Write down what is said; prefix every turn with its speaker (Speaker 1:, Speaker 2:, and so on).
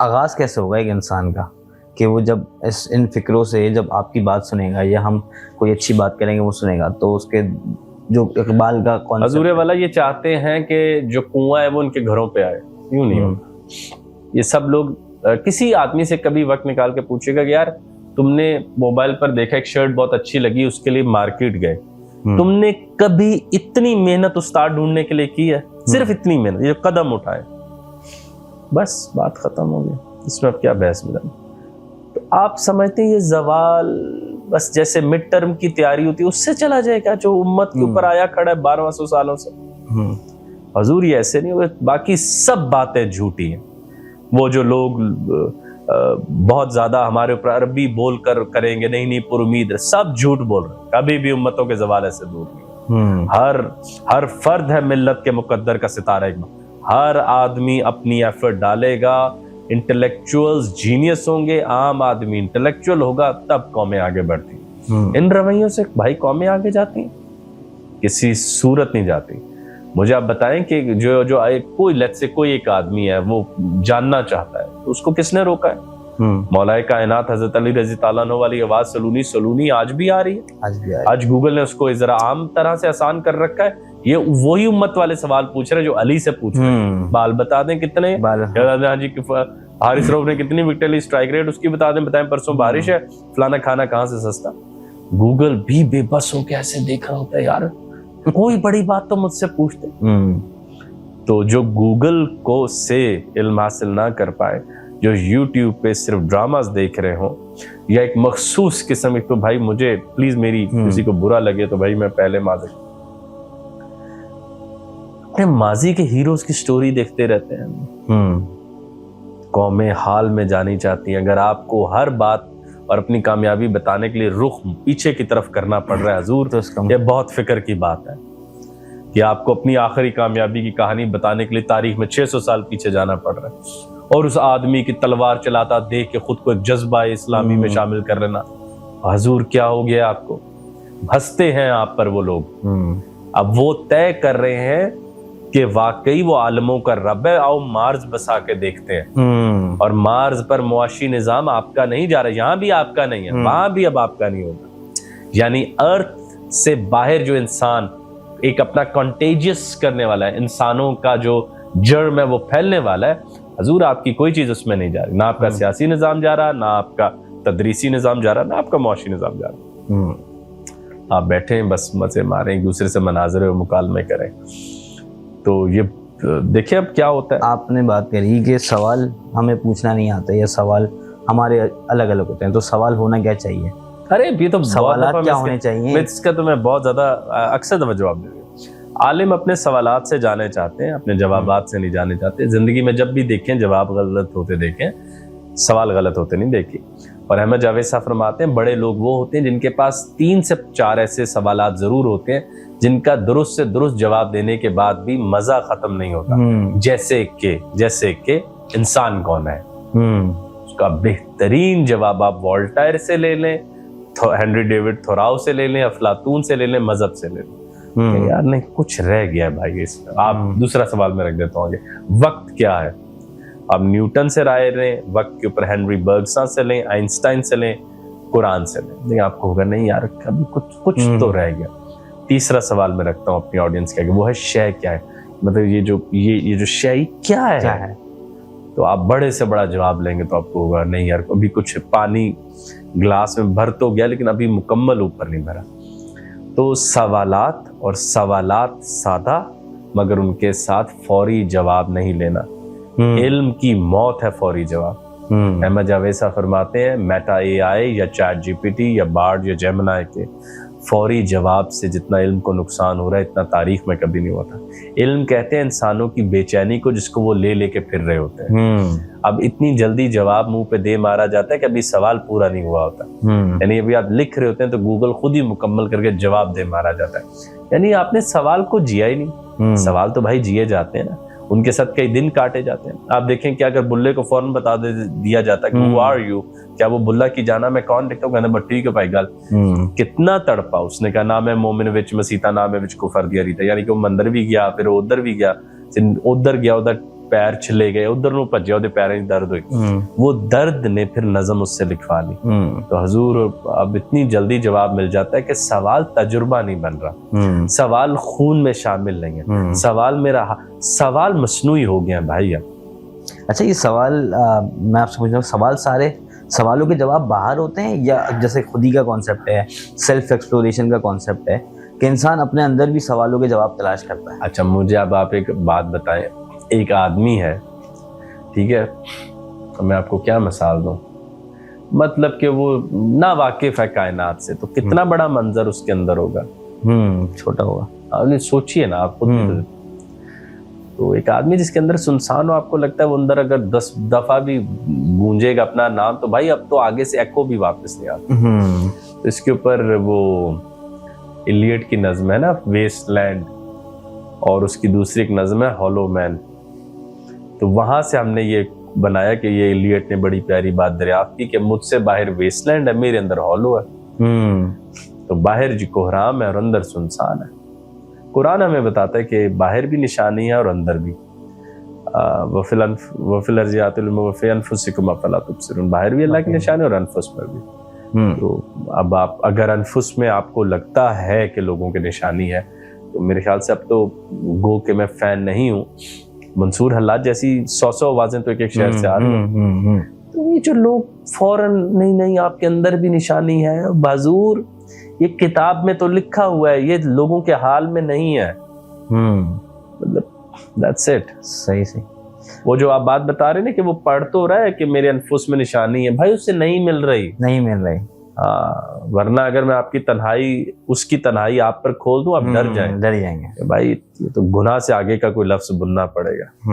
Speaker 1: آغاز کیسے ہوگا ایک انسان کا کہ وہ جب ان فکروں سے جب آپ کی بات سنے گا یا ہم کوئی اچھی بات کریں گے وہ سنے گا تو اس کے جو اقبال کا
Speaker 2: حضور والا یہ چاہتے ہیں کہ جو کنواں ہے وہ ان کے گھروں پہ آئے. یوں نہیں ہوگا. یہ سب لوگ کسی آدمی سے کبھی وقت نکال کے پوچھے گا کہ یار تم نے موبائل پر دیکھا ایک شرٹ بہت اچھی لگی اس کے لیے مارکیٹ گئے, تم نے کبھی اتنی محنت استاد ڈھونڈنے کے لیے کی ہے؟ صرف اتنی محنت, یہ قدم اٹھائے, بس بات ختم ہو گئی. اس میں اب کیا بحث ملا. تو آپ سمجھتے ہیں یہ زوال بس جیسے مڈ ٹرم کی تیاری ہوتی ہے اس سے چلا جائے گا جو امت کے اوپر آیا کھڑا ہے 1200 سالوں سے؟ حضور یہ ایسے نہیں ہوئے. باقی سب باتیں جھوٹی ہیں. وہ جو لوگ بہت زیادہ ہمارے اوپر عربی بول کر کریں گے نہیں پر امید ہے, سب جھوٹ بول رہے ہیں. کبھی بھی امتوں کے زوال سے دور نہیں. ہر فرد ہے ملت کے مقدر کا ستارہ. ہر آدمی اپنی ایفرٹ ڈالے گا. انٹلیکچوئلز جینیس ہوں گے, عام آدمی انٹلیکچوئل ہوگا, تب قومیں آگے بڑھتی ہیں. ان رویوں سے بھائی قومیں آگے جاتی ہیں؟ کسی صورت نہیں جاتی. مجھے آپ بتائیں کہ جو کوئی لیٹ سے کوئی ایک آدمی ہے وہ جاننا چاہتا ہے تو اس کو کس نے روکا ہے؟ مولا کائنات حضرت علی رضی اللہ عنہ والی آواز سلونی آج بھی آ رہی ہے. آج گوگل نے اس کو ذرا عام طرح سے آسان کر رکھا ہے. یہ وہی امت والے سوال پوچھ رہے جو علی سے پوچھ رہے ہیں. بال بتا دیں کتنے, ہاں جی حارث رؤف نے کتنی وکٹیں لی, اسٹرائک ریٹ اس کی بتائیں پرسوں بارش ہے, فلانا کھانا کہاں سے سستا. گوگل بھی بے بس ہو کے ایسے دیکھ رہا ہوتا ہے یار کوئی بڑی بات تو مجھ سے پوچھتے. تو جو گوگل کو سے علم حاصل نہ کر پائے, جو یوٹیوب پہ صرف ڈراماز دیکھ رہے ہوں یا ایک مخصوص قسم کی, تو بھائی مجھے پلیز میری کسی کو برا لگے تو بھائی میں پہلے ماضی کے ہیروز کی سٹوری دیکھتے رہتے ہیں. قومیں حال میں جانی چاہتی ہیں. اگر آپ کو ہر بات اور اپنی کامیابی بتانے کے لیے رخ پیچھے کی طرف کرنا پڑ رہا ہے حضور, تو یہ بہت فکر کی بات ہے کہ آپ کو اپنی آخری کامیابی کی کہانی بتانے کے لیے تاریخ میں 600 سال پیچھے جانا پڑ رہا ہے, اور اس آدمی کی تلوار چلاتا دیکھ کے خود کو ایک جذبہ اسلامی میں شامل کر لینا. حضور کیا ہو گیا آپ کو؟ ہنستے ہیں آپ پر وہ لوگ. اب وہ طے کر رہے ہیں کہ واقعی وہ عالموں کا رب ہے. آؤ مارز بسا کے دیکھتے ہیں, اور مارز پر معاشی نظام آپ کا نہیں جا رہا, یہاں بھی آپ کا نہیں ہے, وہاں بھی اب آپ کا نہیں ہوگا. یعنی ارتھ سے باہر جو انسان ایک اپنا کنٹیجیس کرنے والا ہے, انسانوں کا جو جرم ہے وہ پھیلنے والا ہے, حضور آپ کی کوئی چیز اس میں نہیں جا رہی. نہ آپ کا سیاسی نظام جا رہا, نہ آپ کا تدریسی نظام جا رہا, نہ آپ کا معاشی نظام جا رہا. آپ بیٹھے ہیں بس مزے ماریں, ایک دوسرے سے مناظرے و مکالمے کریں. تو یہ دیکھیں اب کیا ہوتا ہے. آپ نے بات کری کہ سوال ہمیں پوچھنا نہیں آتا یا سوال ہمارے الگ الگ ہوتے ہیں, تو سوال ہونا کیا چاہیے؟ ارے یہ تو سوالات کیا ہونے چاہیے, اس کا تو میں بہت زیادہ اکثر دفعہ جواب دے دیا. عالم اپنے سوالات سے جانے چاہتے ہیں, اپنے جوابات سے نہیں جانے چاہتے. زندگی میں جب بھی دیکھیں جواب غلط ہوتے دیکھیں, سوال غلط ہوتے نہیں دیکھیں. اور احمد جاوید صاحب فرماتے ہیں بڑے لوگ وہ ہوتے ہیں جن کے پاس 3 سے 4 ایسے سوالات ضرور ہوتے ہیں جن کا درست سے درست جواب دینے کے بعد بھی مزہ ختم نہیں ہوتا. جیسے کہ انسان کون ہے, اس کا بہترین جواب آپ والٹائر سے لے لیں, ہنری ڈیوڈ تھوراو سے لے لیں, افلاطون سے لے لیں, مذہب سے لے لیں. یار نہیں کچھ رہ گیا بھائی اس میں. آپ دوسرا سوال میں رکھ دیتا ہوں آگے, وقت کیا ہے؟ آپ نیوٹن سے رائے لیں, وقت کے اوپر ہنری برگسا سے لیں, آئنسٹائن سے لیں, قرآن سے لیں. نہیں آپ کو ہوگا نہیں یار کبھی کچھ تو رہ گیا. تیسرا سوال میں رکھتا ہوں اپنی آڈینس کے آگے, وہ ہے شے کیا ہے. مطلب یہ جو شے کیا ہے, تو آپ بڑے سے بڑا جواب لیں گے تو آپ کو ہوگا نہیں یار ابھی کچھ پانی گلاس میں بھر تو گیا لیکن ابھی مکمل اوپر نہیں بھرا. تو سوالات سادہ مگر ان کے ساتھ فوری جواب نہیں لینا. علم کی موت ہے فوری جواب. احمد جاوید صاحب فرماتے ہیں میٹا اے آئی یا چیٹ جی پی ٹی یا بارڈ یا جیمنائی کے فوری جواب سے جتنا علم کو نقصان ہو رہا ہے اتنا تاریخ میں کبھی نہیں ہوتا. علم کہتے ہیں انسانوں کی بے چینی کو جس کو وہ لے کے پھر رہے ہوتے ہیں. اب اتنی جلدی جواب منہ پہ دے مارا جاتا ہے کہ ابھی سوال پورا نہیں ہوا ہوتا. یعنی ابھی آپ لکھ رہے ہوتے ہیں تو گوگل خود ہی مکمل کر کے جواب دے مارا جاتا ہے. یعنی آپ نے سوال کو جیا ہی نہیں. سوال تو بھائی جیے جاتے ہیں نا, ان کے ساتھ کئی دن کاٹے جاتے ہیں. آپ دیکھیں کہ اگر بلے کو فوراً بتا دیا جاتا ہے کہ who are you, کیا وہ بلا کی جانا میں کون لکھتا ہوں, کہنا بس ٹھیک ہے بھائی گل. کتنا تڑپا اس نے کہا نام ہے مومن مسیتا نام ہے کفر دیا رہتا. یعنی کہ وہ مندر بھی گیا, پھر ادھر بھی گیا, ادھر پیر چھلے گئے ادھر نو بھجیا وہ پیریں درد ہوئی وہ درد نے پھر نظم اس سے لکھوا لی تو حضور اب اتنی جلدی جواب مل جاتا ہے کہ سوال تجربہ نہیں بن رہا سوال خون میں شامل نہیں ہے سوال مصنوعی ہو گیا بھائی اب
Speaker 1: اچھا یہ سوال میں آپ سے پوچھ رہا ہوں سوال سارے سوالوں کے جواب باہر ہوتے ہیں یا جیسے خودی کا کانسیپٹ ہے سیلف ایکسپلوریشن کا کانسیپٹ ہے کہ انسان اپنے اندر بھی سوالوں کے جواب تلاش کرتا ہے؟
Speaker 2: اچھا مجھے اب آپ ایک بات بتائیں ایک آدمی ہے ٹھیک ہے میں آپ کو کیا مثال دوں مطلب کہ وہ نا واقف ہے کائنات سے تو کتنا بڑا منظر اس کے اندر ہوگا
Speaker 1: چھوٹا ہوگا
Speaker 2: سوچئے نا آپ خود تو ایک آدمی جس کے اندر سنسان ہو آپ کو لگتا ہے وہ اندر اگر 10 دفعہ بھی گونجے گا اپنا نام تو بھائی اب تو آگے سے ایکو بھی واپس نہیں آتا تو اس کے اوپر وہ ایلیٹ کی نظم ہے نا ویسٹ لینڈ اور اس کی دوسری ایک نظم ہے ہالو مین تو وہاں سے ہم نے یہ بنایا کہ یہ ایلیٹ نے بڑی پیاری بات دریافت کی کہ مجھ سے باہر ویسٹ لینڈ ہے میرے اندر ہالو ہے تو باہر جی کوہرام ہے اور اندر سنسان ہے قرآن ہمیں بتاتا ہے کہ باہر بھی نشانی ہے اور اندر بھی وفی الارض وفی انفسکم افلا تبصرون باہر بھی اللہ کی نشانی اور انفس پر بھی تو اب آپ اگر انفس میں آپ کو لگتا ہے کہ لوگوں کی نشانی ہے تو میرے خیال سے اب تو گو کہ میں فین نہیں ہوں منصور حلاد جیسی 100 آوازیں تو ایک شہر سے آ رہی ہیں تو یہ جو لوگ فوراً نہیں آپ کے اندر بھی نشانی ہے بازور یہ کتاب میں تو لکھا ہوا ہے یہ لوگوں کے حال میں نہیں ہے مطلب that's it
Speaker 1: صحیح
Speaker 2: وہ جو آپ بات بتا رہے ہیں نا کہ وہ پڑھ تو رہا ہے کہ میرے انفس میں نشانی ہے بھائی اس سے نہیں مل رہی ورنہ اگر میں آپ کی تنہائی اس کی تنہائی آپ پر کھول دوں آپ ڈر جائیں
Speaker 1: گے
Speaker 2: بھائی یہ تو گناہ سے آگے کا کوئی لفظ بننا پڑے گا